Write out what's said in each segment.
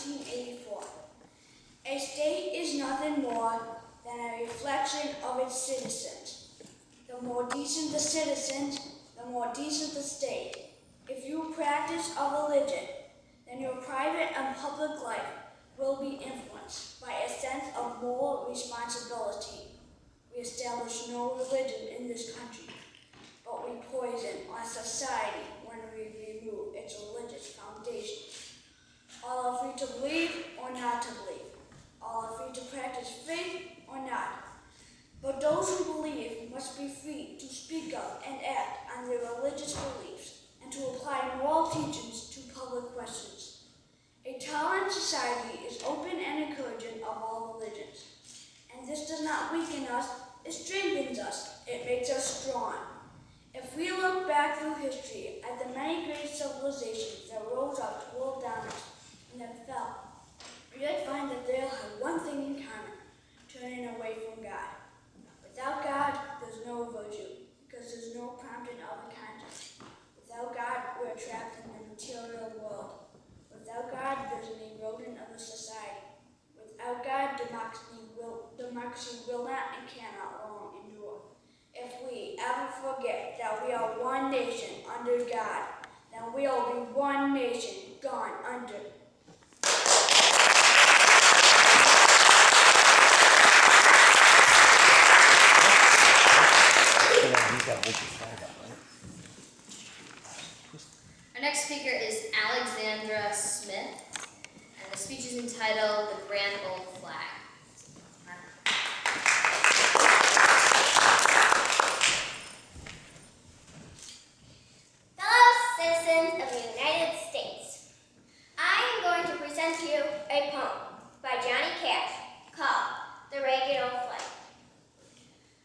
1984. A state is nothing more than a reflection of its citizens. The more decent the citizens, the more decent the state. If you practice a religion, then your private and public life will be influenced by a sense of moral responsibility. We establish no religion in this country, but we poison our society when we remove its religious foundation. All are free to believe or not to believe. All are free to practice faith or not. But those who believe must be free to speak up and act on their religious beliefs and to apply moral teachings to public questions. A tolerant society is open and encouraging of all religions. And this does not weaken us, it strengthens us, it makes us strong. If we look back through history at the many great civilizations that rose up to rule down us and that fell, you'd find that they all have one thing in common: turning away from God. Without God, there's no virtue, because there's no prompting of a conscience. Without God, we're trapped in the material world. Without God, there's an erosion of the society. Without God, democracy will not and cannot long endure. If we ever forget that we are one nation under God, then we'll be one nation gone under. Our next speaker is Alexandra Smith, and the speech is entitled "The Grand Old Flag." Fellow citizens of the United States, I am going to present to you a poem by Johnny Cash called "The Ragged Old Flag."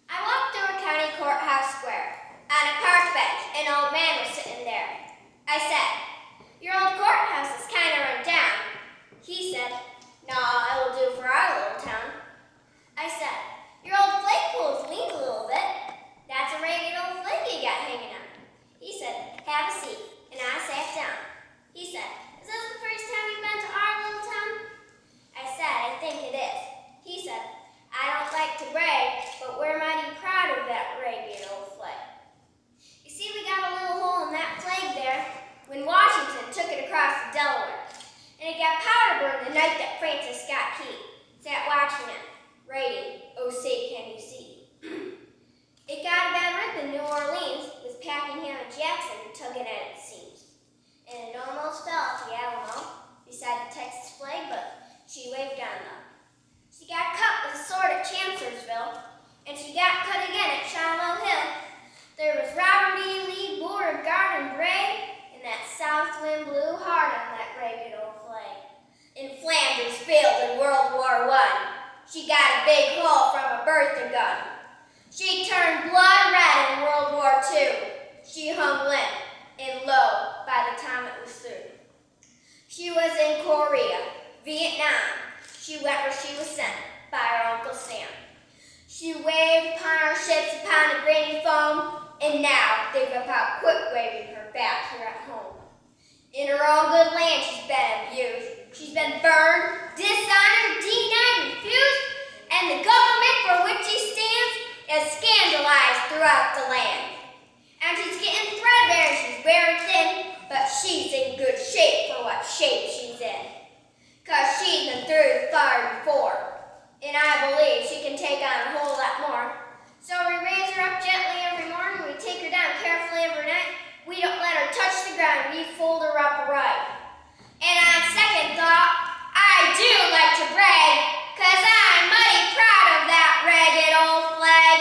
I walked through a county courthouse square. On a park bench, an old man was sitting there. I said, "Your old courthouse is kind of run down." He said, "No, it will do for our little town." I said, "Your old flagpole's leaned a little bit. That's a ragged old flag you got hanging on." He said, "Have a seat," and I sat down. He said, "Is this the first time you've been to our little town?" I said, "I think it is." He said, "I don't like to brag, but we're mighty proud of that ragged old flag. You see, we got a little hole in that flag there when Washington took it across the Delaware, and it got powder burned the night that Francis Scott Key sat watching it, writing, 'Oh, say, can you see?' It got a bad rip in New Orleans with Packingham and Jackson tugging at its seams, and it almost fell at the Alamo beside the Texas flag, but she waved on them. She got cut with a sword at Chancellorsville, and she got cut again at Shiloh Hill. There was Robert E. Lee, Beauregard, and Bragg, and that south wind blew hard on that ragged old flag. In Flanders Field in World War I, she got a big hole from a Bertha gun. She turned blood red in World War II. She hung limp and low by the time it was through. She was in Korea, Vietnam. She went where she was sent by her Uncle Sam. She waved upon our ships upon the grainy foam, and now they've about quit waving her back here at home. In her own good land she's been abused. She's been burned, dishonored, denied, refused, and the government for which she stands is scandalized throughout the land. And she's getting threadbare, she's wearing thin, but she's in good shape for what shape she's in. 'Cause she's been through the fire before, and I believe she can take on a whole lot more. So we raise her up gently every morning, we take her down carefully every night. We don't let her touch the ground, we fold her up right. And on second thought, I do like to brag, 'cause I'm mighty proud of that ragged old flag.